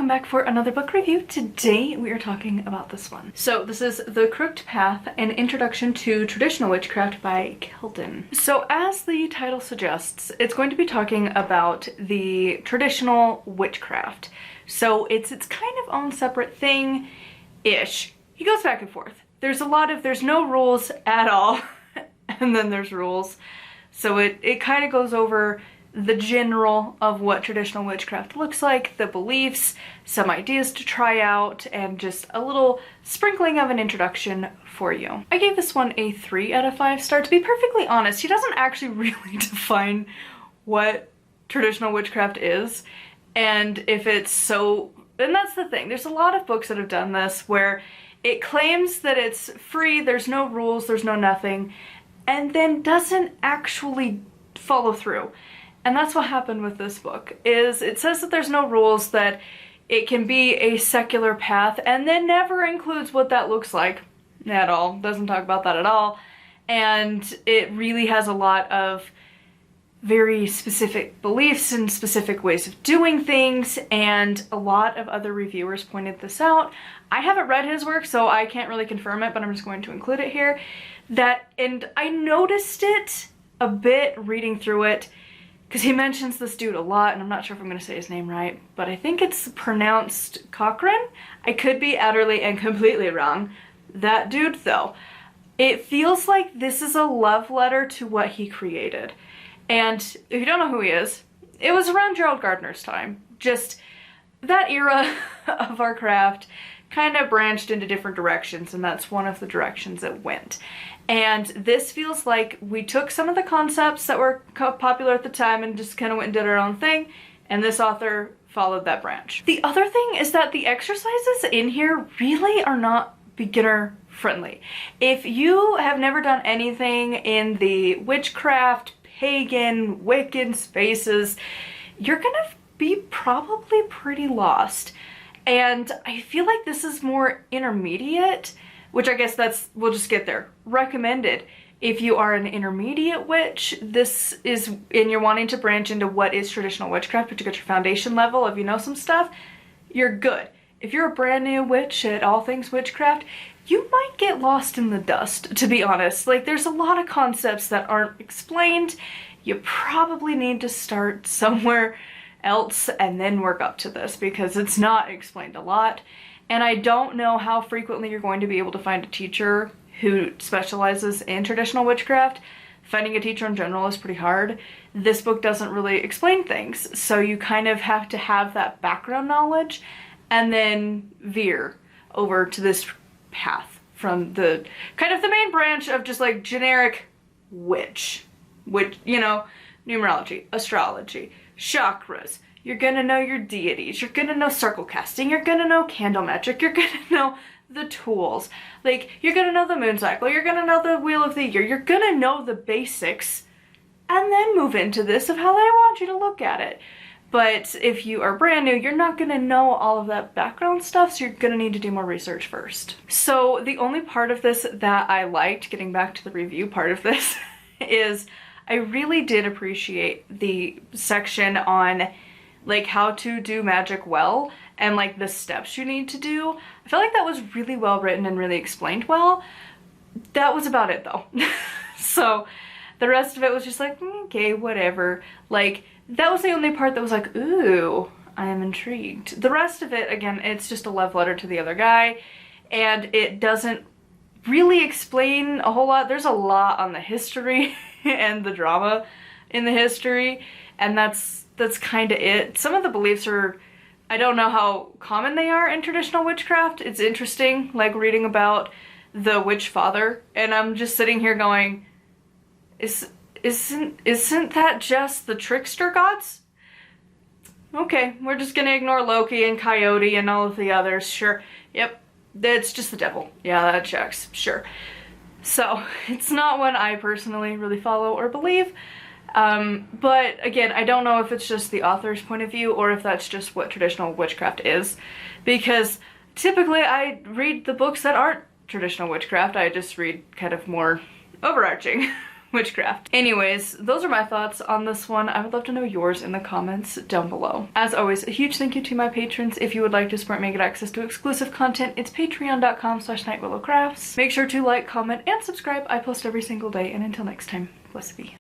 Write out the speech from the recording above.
welcome back for another book review. Today we are talking about this one. So this is The Crooked Path, an Introduction to Traditional Witchcraft by Kelden. So as the title suggests, it's going to be talking about the traditional witchcraft. So it's kind of own separate thing-ish. He goes back and forth. There's no rules at all, and then there's rules. So it kind of goes over the general of what traditional witchcraft looks like, the beliefs, some ideas to try out, and just a little sprinkling of an introduction for you. I gave this one a 3 out of 5 stars. To be perfectly honest, he doesn't actually really define what traditional witchcraft is, and if it's so... And that's the thing, there's a lot of books that have done this where it claims that it's free, there's no rules, there's no nothing, and then doesn't actually follow through. And that's what happened with this book, is it says that there's no rules, that it can be a secular path, and then never includes what that looks like at all. Doesn't talk about that at all. And it really has a lot of very specific beliefs and specific ways of doing things, and a lot of other reviewers pointed this out. I haven't read his work, so I can't really confirm it, but I'm just going to include it here. And I noticed it a bit reading through it, because he mentions this dude a lot, and I'm not sure if I'm going to say his name right, but I think it's pronounced Cochran. I could be utterly and completely wrong. That dude, though, it feels like this is a love letter to what he created. And if you don't know who he is, it was around Gerald Gardner's time. Just that era of our craft kind of branched into different directions, and that's one of the directions it went. And this feels like we took some of the concepts that were popular at the time and just kind of went and did our own thing, and this author followed that branch. The other thing is that the exercises in here really are not beginner friendly. If you have never done anything in the witchcraft, pagan, Wiccan spaces, you're gonna be probably pretty lost. And I feel like this is more intermediate, which I guess we'll just get there. Recommended. If you are an intermediate witch, this is, and you're wanting to branch into what is traditional witchcraft, but you get your foundation level, if you know some stuff, you're good. If you're a brand new witch at all things witchcraft, you might get lost in the dust, to be honest. Like, there's a lot of concepts that aren't explained. You probably need to start somewhere else and then work up to this, because it's not explained a lot. And I don't know how frequently you're going to be able to find a teacher who specializes in traditional witchcraft. Finding a teacher in general is pretty hard. This book doesn't really explain things, so you kind of have to have that background knowledge and then veer over to this path from the kind of the main branch of just like generic witch, you know, numerology, astrology, chakras. You're gonna know your deities, you're gonna know circle casting, you're gonna know candle magic, you're gonna know the tools, like you're gonna know the moon cycle, you're gonna know the wheel of the year, you're gonna know the basics, and then move into this of how they want you to look at it. But if you are brand new, you're not gonna know all of that background stuff, so you're gonna need to do more research first. So the only part of this that I liked, getting back to the review part of this, is I really did appreciate the section on like how to do magic well and like the steps you need to do. I feel like that was really well written and really explained well. That was about it though. So the rest of it was just like, okay, whatever. Like, that was the only part that was like, ooh, I am intrigued. The rest of it, again, it's just a love letter to the other guy, and it doesn't really explain a whole lot. There's a lot on the history and the drama in the history, and that's kind of it. Some of the beliefs are, I don't know how common they are in traditional witchcraft. It's interesting, like reading about the witch father, and I'm just sitting here going, isn't that just the trickster gods? Okay, we're just gonna ignore Loki and Coyote and all of the others, sure. Yep, it's just the devil. Yeah, that checks, sure. So, it's not one I personally really follow or believe. But again, I don't know if it's just the author's point of view or if that's just what traditional witchcraft is, because typically I read the books that aren't traditional witchcraft. I just read kind of more overarching witchcraft. Anyways, those are my thoughts on this one. I would love to know yours in the comments down below. As always, a huge thank you to my patrons. If you would like to support me and get access to exclusive content, it's patreon.com/nightwillowcrafts. Make sure to like, comment, and subscribe. I post every single day, and until next time, blessed be.